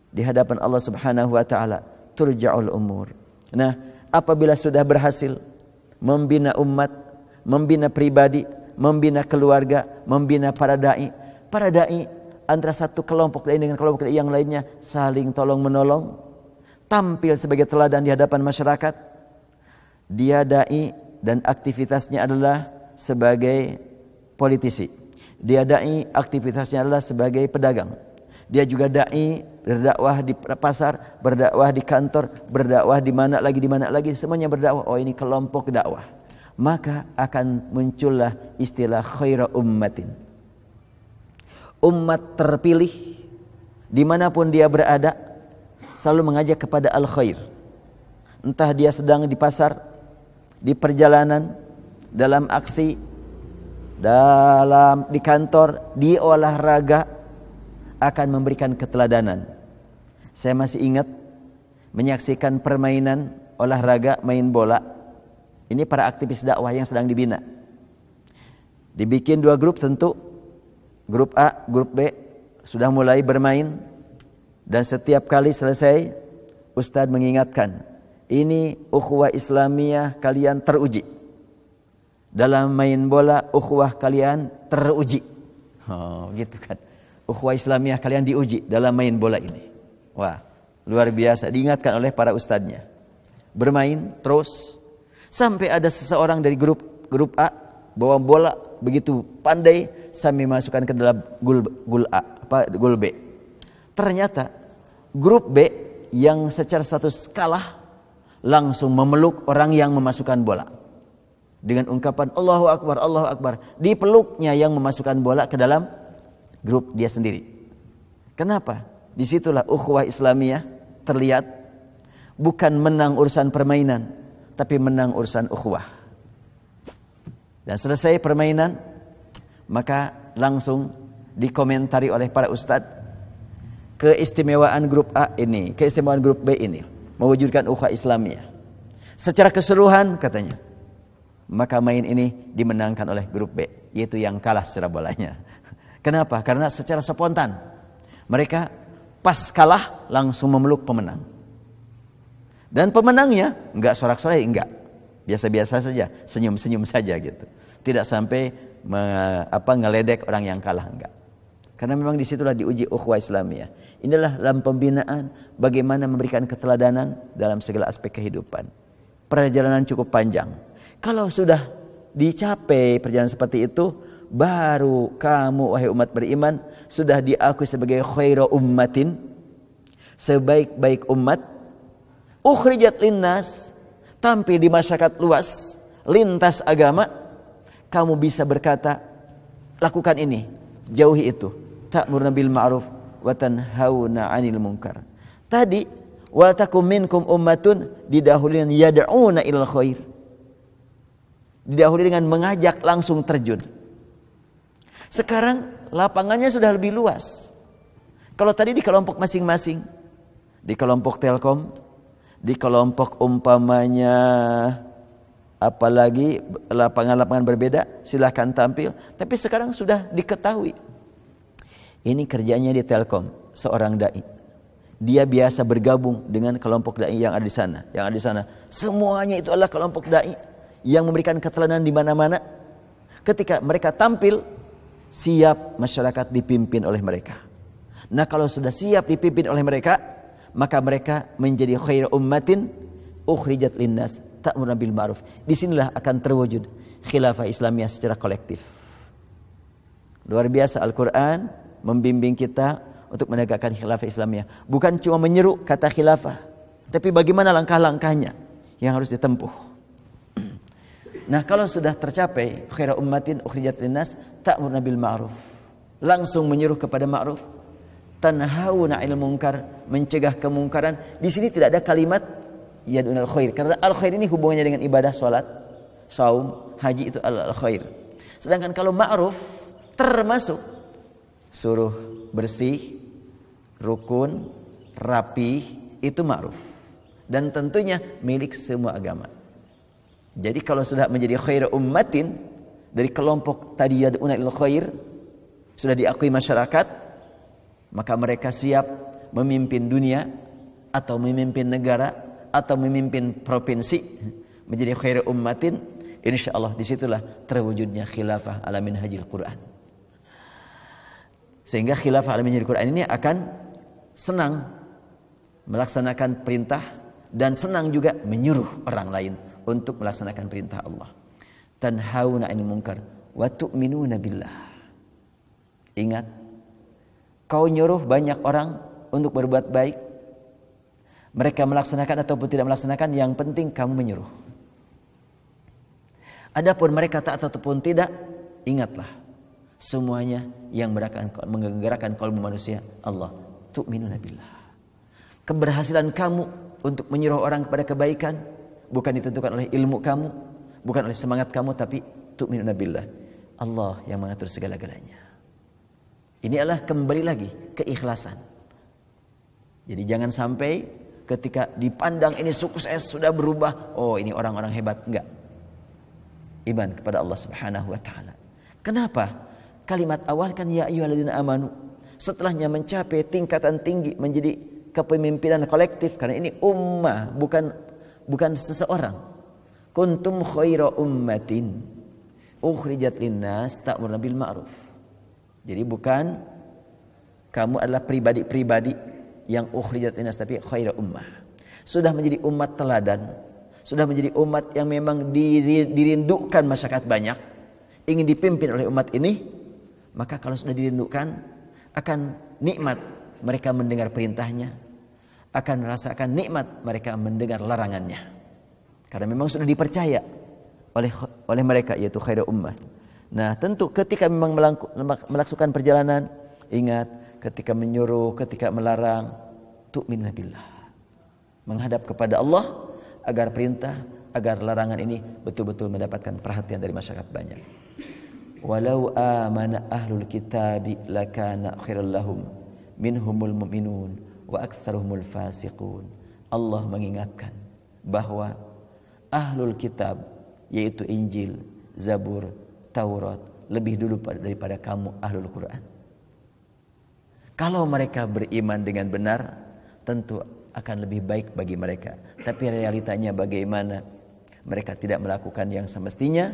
Speaker 1: di hadapan Allah Subhanahu wa taala. Turja'ul umur. Nah, apabila sudah berhasil membina umat, membina pribadi, membina keluarga, membina para dai antara satu kelompok lain dengan kelompok yang lainnya saling tolong menolong, tampil sebagai teladan di hadapan masyarakat, Dia dai dan aktivitasnya adalah sebagai politisi. Dia dai, aktivitasnya adalah sebagai pedagang. Dia juga dai, berdakwah di pasar, berdakwah di kantor, berdakwah di mana lagi, semuanya berdakwah. Oh, ini kelompok dakwah. Maka akan muncullah istilah khaira ummatin. Umat terpilih dimanapun dia berada selalu mengajak kepada al-khair. Entah dia sedang di pasar, di perjalanan, dalam aksi, di kantor, di olahraga, akan memberikan keteladanan. Saya masih ingat menyaksikan permainan olahraga, main bola. Ini para aktivis dakwah yang sedang dibina. Dibikin 2 grup tentu. Grup A, grup B sudah mulai bermain. Dan setiap kali selesai, Ustadz mengingatkan, ini ukhuwah Islamiyah kalian teruji. Dalam main bola, ukhuwah kalian teruji. Oh, gitu kan. Ukhuwah Islamiyah kalian diuji dalam main bola ini. Wah, luar biasa. Diingatkan oleh para ustadznya. Bermain terus. Sampai ada seseorang dari grup A bawa bola begitu pandai sampai masukkan ke dalam gol B. Ternyata grup B yang secara status kalah langsung memeluk orang yang memasukkan bola. Dengan ungkapan Allahu Akbar, Allahu Akbar. Dipeluknya yang memasukkan bola ke dalam grup dia sendiri. Kenapa? Disitulah ukhuwah Islamiyah terlihat. Bukan menang urusan permainan, tapi menang urusan ukhuwah. Dan selesai permainan, maka langsung dikomentari oleh para ustadz keistimewaan grup A ini, keistimewaan grup B ini mewujudkan ukhuwah Islamiyah. Secara keseluruhan katanya, maka main ini dimenangkan oleh grup B, yaitu yang kalah secara bolanya. Kenapa? Karena secara spontan mereka pas kalah langsung memeluk pemenang. Dan pemenangnya enggak sorak-sorai, enggak. Biasa-biasa saja, senyum-senyum saja gitu. Tidak sampai ngeledek orang yang kalah, enggak. Karena memang disitulah diuji ukhuwah Islamiyah. Inilah dalam pembinaan bagaimana memberikan keteladanan dalam segala aspek kehidupan. Perjalanan cukup panjang. Kalau sudah dicapai perjalanan seperti itu, baru kamu wahai umat beriman sudah diakui sebagai khairu ummatin, sebaik-baik umat. Ukhrijat linnas, tampil di masyarakat luas, lintas agama, kamu bisa berkata, lakukan ini, jauhi itu. Ta'muruna bil ma'ruf wa tanhauna 'anil munkar. Tadi wa takum minkum ummatun didahului dengan yad'una ilal khair. Didahului dengan mengajak langsung terjun. Sekarang lapangannya sudah lebih luas. Kalau tadi di kelompok masing-masing, di kelompok Telkom, di kelompok umpamanya apalagi lapangan-lapangan berbeda, silahkan tampil. Tapi sekarang sudah diketahui. Ini kerjanya di Telkom, seorang dai. Dia biasa bergabung dengan kelompok dai yang ada di sana, Semuanya itu adalah kelompok dai yang memberikan keteladanan di mana-mana. Ketika mereka tampil, siap masyarakat dipimpin oleh mereka. Nah, kalau sudah siap dipimpin oleh mereka, maka mereka menjadi khairu ummatin ukhrijat linnas ta'muruna bil ma'ruf. Disinilah akan terwujud khilafah Islamiyah secara kolektif. Luar biasa Al-Quran membimbing kita untuk menegakkan khilafah Islamiyah. Bukan cuma menyeru kata khilafah, tapi bagaimana langkah-langkahnya yang harus ditempuh. Nah, kalau sudah tercapai khairu ummatin ukhrijat linnas ta'muruna bil ma'ruf, langsung menyeru kepada ma'ruf, tanhauna 'anil munkar, mencegah kemungkaran. Di sini tidak ada kalimat yad'unal khair, karena al khair ini hubungannya dengan ibadah salat, saum, haji, itu al khair. Sedangkan kalau ma'ruf termasuk suruh bersih, rukun, rapi, itu ma'ruf. Dan tentunya milik semua agama. Jadi kalau sudah menjadi khairu ummatin dari kelompok tadi yad'unal khair, sudah diakui masyarakat, maka mereka siap memimpin dunia atau memimpin negara atau memimpin provinsi menjadi khairu ummatin. Insyaallah disitulah terwujudnya khilafah ala minhajil Quran. Sehingga khilafah ala minhajil Quran ini akan senang melaksanakan perintah dan senang juga menyuruh orang lain untuk melaksanakan perintah Allah. Tanhauna 'anil munkar wa tu'minuna billah. Ingat, kau nyuruh banyak orang untuk berbuat baik. Mereka melaksanakan ataupun tidak melaksanakan, yang penting kamu menyuruh. Adapun mereka taat ataupun tidak, ingatlah, semuanya yang menggerakkan kalbu manusia Allah. Tu'minuna billah. Keberhasilan kamu untuk menyuruh orang kepada kebaikan bukan ditentukan oleh ilmu kamu, bukan oleh semangat kamu, tapi tu'minuna billah. Allah yang mengatur segala-galanya. Ini adalah kembali lagi keikhlasan. Jadi jangan sampai ketika dipandang ini sukses sudah berubah, oh ini orang-orang hebat. Enggak. Iman kepada Allah Subhanahu wa taala. Kenapa? Kalimat awal kan ya ayyuhalladzina amanu. Setelahnya mencapai tingkatan tinggi menjadi kepemimpinan kolektif, karena ini ummah, bukan seseorang. Kuntum khaira ummatin ukhrijat linnas ta'muruna bil ma'ruf. Jadi bukan kamu adalah pribadi-pribadi yang ukhrijat linnas, tapi khaira ummah. Sudah menjadi umat teladan, sudah menjadi umat yang memang dirindukan masyarakat banyak, ingin dipimpin oleh umat ini, maka kalau sudah dirindukan akan nikmat mereka mendengar perintahnya, akan merasakan nikmat mereka mendengar larangannya. Karena memang sudah dipercaya oleh mereka, yaitu khairu ummah. Nah, tentu ketika memang melakukan perjalanan, ingat ketika menyuruh, ketika melarang, tu'minuna billah. Menghadap kepada Allah agar perintah, agar larangan ini betul-betul mendapatkan perhatian dari masyarakat banyak. Walau amana ahlul kitabi lakana khairal lahum minhumul mu'minun wa aktsaruhumul fasiqun. Allah mengingatkan bahwa ahlul kitab, yaitu Injil, Zabur, Taurat, lebih dulu daripada kamu ahlul Quran. Kalau mereka beriman dengan benar, tentu akan lebih baik bagi mereka. Tapi realitanya bagaimana? Mereka tidak melakukan yang semestinya.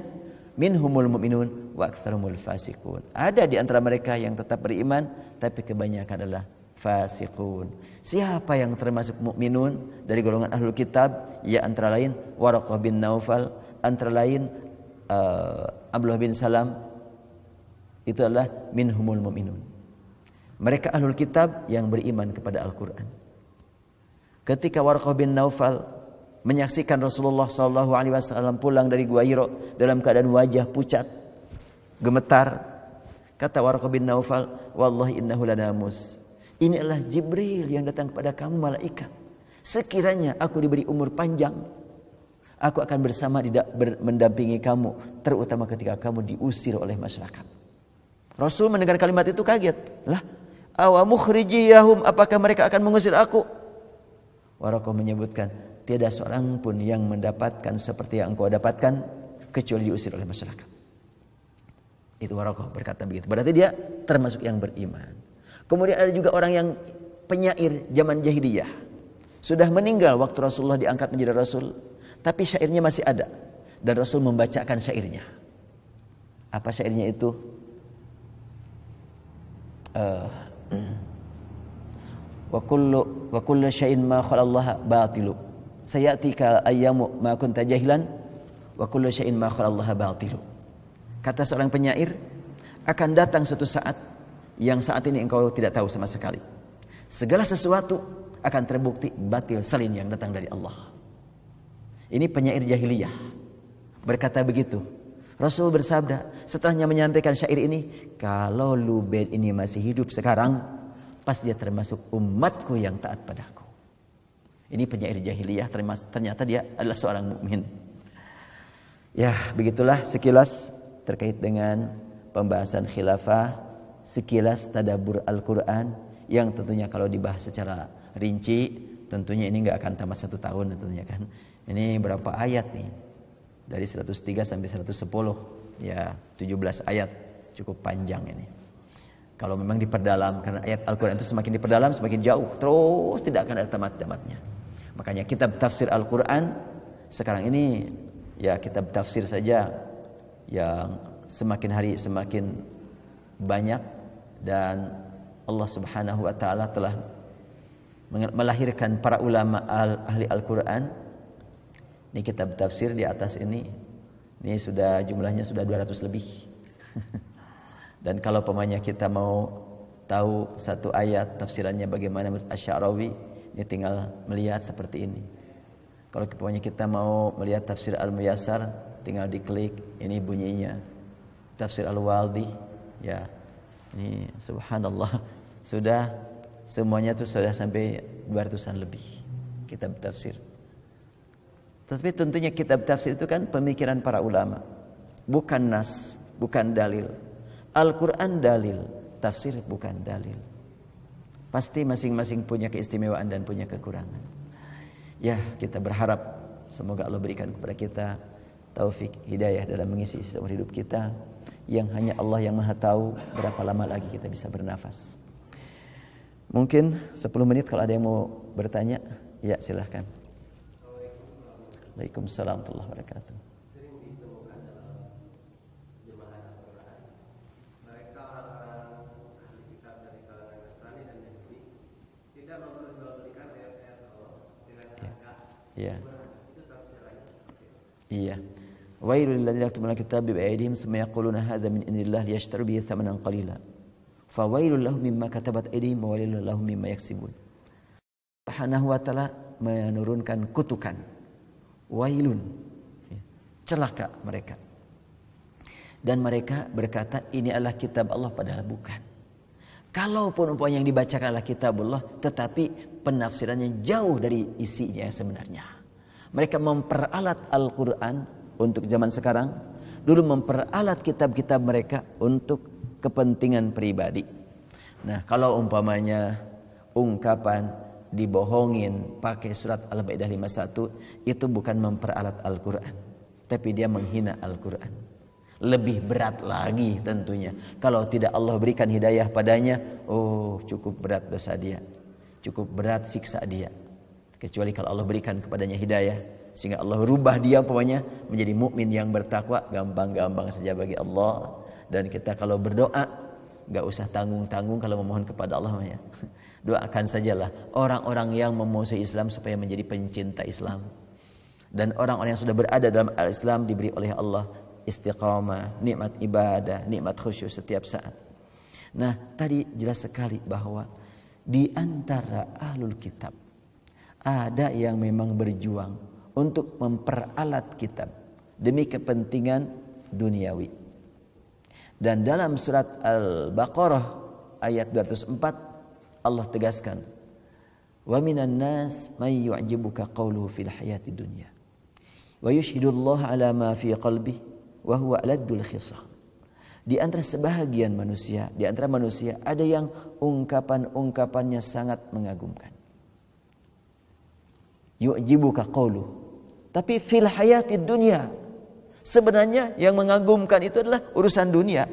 Speaker 1: Minhumul mu'minun wa aktsaruhumul fasiqun. Ada di antara mereka yang tetap beriman, tapi kebanyakan adalah fasiqun. Siapa yang termasuk mukminun dari golongan ahlul kitab? Ya, antara lain Waraqah bin Naufal, antara lain Abdullah bin Salam. Itu adalah minhumul mu'minun. Mereka ahlul kitab yang beriman kepada Al-Quran. Ketika Waraqah bin Naufal menyaksikan Rasulullah SAW pulang dari Gua Hira dalam keadaan wajah pucat, gemetar, kata Waraqah bin Naufal, wallahi innahu lanamus. Ini adalah Jibril yang datang kepada kamu, malaikat. Sekiranya aku diberi umur panjang, aku akan bersama mendampingi kamu, terutama ketika kamu diusir oleh masyarakat. Rasul mendengar kalimat itu kaget. Lah, awa mukhrijiyahum, apakah mereka akan mengusir aku? Waraqah menyebutkan, tiada seorang pun yang mendapatkan seperti yang engkau dapatkan kecuali diusir oleh masyarakat. Itu Waraqah berkata begitu. Berarti dia termasuk yang beriman. Kemudian ada juga orang yang penyair zaman jahiliyah. Sudah meninggal waktu Rasulullah diangkat menjadi Rasul, tapi syairnya masih ada. Dan Rasul membacakan syairnya. Apa syairnya itu? Wa kullu syai'in ma khalallaha batilu. Sayatika ayyamu ma kunta jahilan wa kullu syai'in ma khalallaha batilu. Kata seorang penyair, akan datang suatu saat yang saat ini engkau tidak tahu sama sekali. Segala sesuatu akan terbukti batil selain yang datang dari Allah. Ini penyair jahiliyah berkata begitu. Rasul bersabda setelahnya menyampaikan syair ini, kalau Lubaid ini masih hidup sekarang, pasti dia termasuk umatku yang taat padaku. Ini penyair jahiliyah, ternyata dia adalah seorang mukmin. Ya, begitulah sekilas terkait dengan pembahasan khilafah, sekilas tadabbur Al-Quran, yang tentunya kalau dibahas secara rinci, tentunya ini nggak akan tamat 1 tahun tentunya kan. Ini berapa ayat nih? Dari 103 sampai 110, ya 17 ayat, cukup panjang ini. Kalau memang diperdalam, karena ayat Al-Quran itu semakin diperdalam semakin jauh, terus tidak akan ada tamat-tamatnya. Makanya kitab tafsir Al-Quran sekarang ini ya kitab tafsir saja yang semakin hari semakin banyak, dan Allah Subhanahu wa taala telah melahirkan para ulama ahli Al-Quran Ini kitab tafsir di atas ini sudah jumlahnya sudah 200 lebih. Dan kalau pemanya kita mau tahu satu ayat tafsirannya bagaimana menurut Asy-Sya'rawi, ini tinggal melihat seperti ini. Kalau pemanya kita mau melihat tafsir Al-Muyassar, tinggal diklik, ini bunyinya. Tafsir Al-Waldi, ya. Ini subhanallah, sudah semuanya itu sudah sampai 200-an lebih kitab tafsir. Tapi tentunya kitab tafsir itu kan pemikiran para ulama, bukan nas, bukan dalil. Al-Quran dalil, tafsir bukan dalil. Pasti masing-masing punya keistimewaan dan punya kekurangan. Ya, kita berharap semoga Allah berikan kepada kita taufik hidayah dalam mengisi seumur hidup kita, yang hanya Allah yang Maha tahu berapa lama lagi kita bisa bernafas. Mungkin 10 menit kalau ada yang mau bertanya, ya silahkan. Waalaikumsalam warahmatullahi wabarakatuh.
Speaker 2: Sering ditemukan dalam jemaah Al-Quran, mereka orang-orang ahli kitab dari kalangan Nasrani dan Yahudi tidak memperjualbelikan ayat-ayat Allah dengan harga.
Speaker 1: Iya.
Speaker 2: Itu tafsirannya.
Speaker 1: Iya. Wailul lil ladzina yaktubuna al-kitaba bi aydihim thumma yaquluna hadza min indillah liyashtaru bihi thamanan qalila. Fawailul lahum mimma katabat aydihim wa wailul lahum mimma yaksibun. Subhanahu wa ta'ala menurunkan kutukan. Wailun, celaka mereka. Dan mereka berkata ini adalah kitab Allah, padahal bukan. Kalaupun umpamanya yang dibacakan adalah kitab Allah, tetapi penafsirannya jauh dari isinya yang sebenarnya. Mereka memperalat Al-Quran untuk zaman sekarang, dulu memperalat kitab-kitab mereka untuk kepentingan pribadi. Nah, kalau umpamanya ungkapan dibohongin pakai surat Al-Maidah 51, itu bukan memperalat Al-Quran, tapi dia menghina Al-Quran. Lebih berat lagi tentunya kalau tidak Allah berikan hidayah padanya. Oh, cukup berat dosa dia, cukup berat siksa dia. Kecuali kalau Allah berikan kepadanya hidayah sehingga Allah rubah dia umpamanya menjadi mukmin yang bertakwa, gampang-gampang saja bagi Allah. Dan kita kalau berdoa gak usah tanggung-tanggung kalau memohon kepada Allah ya. Doakan sajalah orang-orang yang memusuhi Islam supaya menjadi pencinta Islam. Dan orang-orang yang sudah berada dalam al-Islam diberi oleh Allah istiqamah, nikmat ibadah, nikmat khusyuk setiap saat. Nah, tadi jelas sekali bahwa di antara ahlul kitab ada yang memang berjuang untuk memperalat kitab demi kepentingan duniawi. Dan dalam surat Al-Baqarah ayat 204 Allah tegaskan, wa minan nas may yu'jibuka qawluhu fil hayati dunya wa yushhidullaha ala ma fi qalbihi wa huwa aladdul khisam. Di antara sebahagian manusia, di antara manusia ada yang ungkapan-ungkapannya sangat mengagumkan. Yu'jibuka qawluhu, tapi fil hayati dunya, sebenarnya yang mengagumkan itu adalah urusan dunia.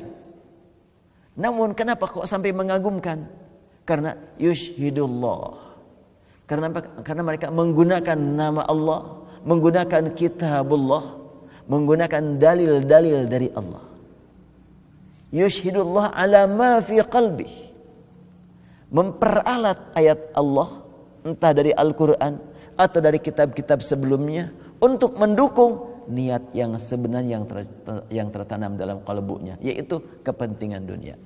Speaker 1: Namun kenapa kok sampai mengagumkan? Karena yushhidullah. Karena mereka menggunakan nama Allah, menggunakan kitabullah, menggunakan dalil-dalil dari Allah. Yushhidullah ala ma fi qalbi. Memperalat ayat Allah, entah dari Al-Quran atau dari kitab-kitab sebelumnya, untuk mendukung niat yang sebenarnya yang tertanam dalam kalbunya, yaitu kepentingan dunia.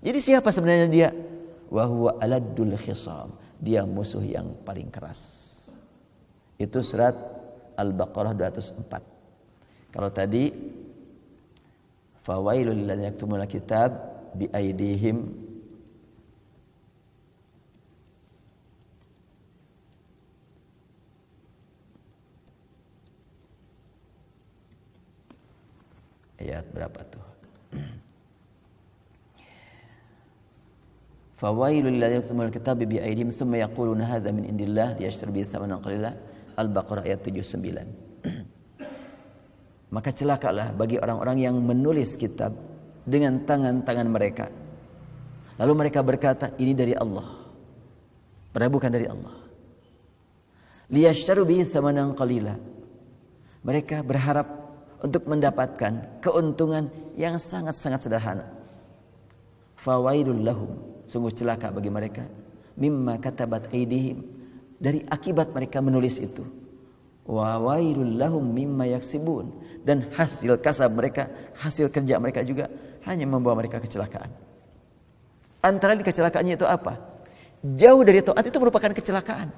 Speaker 1: Jadi siapa sebenarnya dia? Wa huwa aladdul khisam, dia musuh yang paling keras. Itu surat Al-Baqarah 204. Kalau tadi fawailul lil ladzina yaktumuna kitab bi aydihim, ayat berapa tuh? Fawailul ladzina yaktumuna al-kitaba bi aydihim tsumma yaquluna hadza min indillah liyashtaru bihi thamanan qalila. Al-Baqarah ayat 79. Maka celakalah bagi orang-orang yang menulis kitab dengan tangan-tangan mereka, lalu mereka berkata ini dari Allah, padahal bukan dari Allah. Liyashtaru bihi thamanan qalila. Mereka berharap untuk mendapatkan keuntungan yang sangat-sangat sederhana. Fawailul lahum, sungguh celaka bagi mereka, mimma katabat aydihim, dari akibat mereka menulis itu. wa wailul lahum mimma yaksibun, dan hasil kasab mereka, hasil kerja mereka juga hanya membawa mereka kecelakaan. Antara di kecelakaannya itu apa? Jauh dari taat itu merupakan kecelakaan,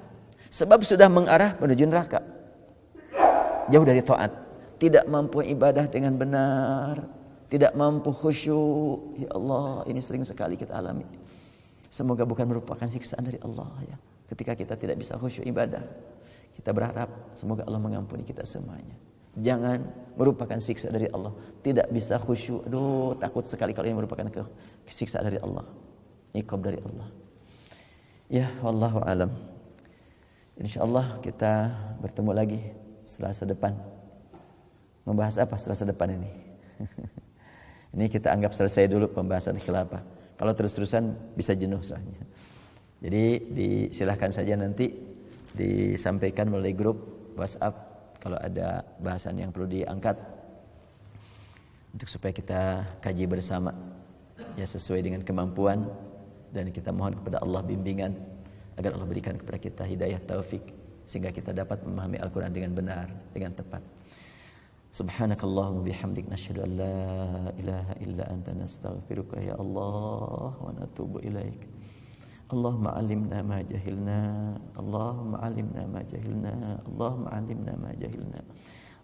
Speaker 1: sebab sudah mengarah menuju neraka. Jauh dari taat, tidak mampu ibadah dengan benar, tidak mampu khusyuk. Ya Allah, ini sering sekali kita alami. Semoga bukan merupakan siksaan dari Allah ya. Ketika kita tidak bisa khusyuk ibadah, kita berharap semoga Allah mengampuni kita semuanya. Jangan merupakan siksa dari Allah. Tidak bisa khusyuk. Aduh, takut sekali kalau ini merupakan siksaan dari Allah. Iqab dari Allah. Ya, wallahu alam. Insyaallah kita bertemu lagi Selasa depan. Membahas apa Selasa depan ini? Ini kita anggap selesai dulu pembahasan khilafah. Kalau terus-terusan bisa jenuh soalnya. Jadi disilahkan saja nanti disampaikan melalui grup WhatsApp kalau ada bahasan yang perlu diangkat untuk supaya kita kaji bersama ya sesuai dengan kemampuan, dan kita mohon kepada Allah bimbingan agar Allah berikan kepada kita hidayah taufik sehingga kita dapat memahami Al-Quran dengan benar, dengan tepat. Subhanakallahumma bihamdik nasyhadu an la ilaha illa anta nastaghfiruka ya Allah wa natubu ilaik. Allahumma alimna ma jahilna, Allahumma alimna ma jahilna, Allahumma alimna ma jahilna,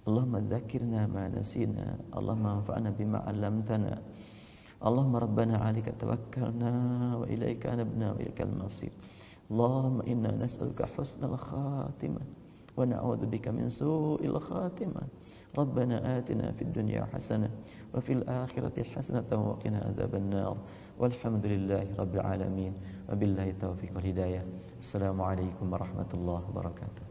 Speaker 1: Allahumma dzakirna ma nasina, Allahumma anfa'na bima 'allamtana. Allahumma rabbana 'alaika tawakkalna wa ilaika anabna wa ilaikal masir. Allahumma inna nas'aluka husnal khatimah wa na'udzu bika min su'il khatimah. ربنا آتنا في الدنيا حسنة وفي الآخرة حسنة وقنا عذاب النار والحمد لله رب العالمين وبالله التوفيق والهداية. السلام عليكم ورحمة الله وبركاته.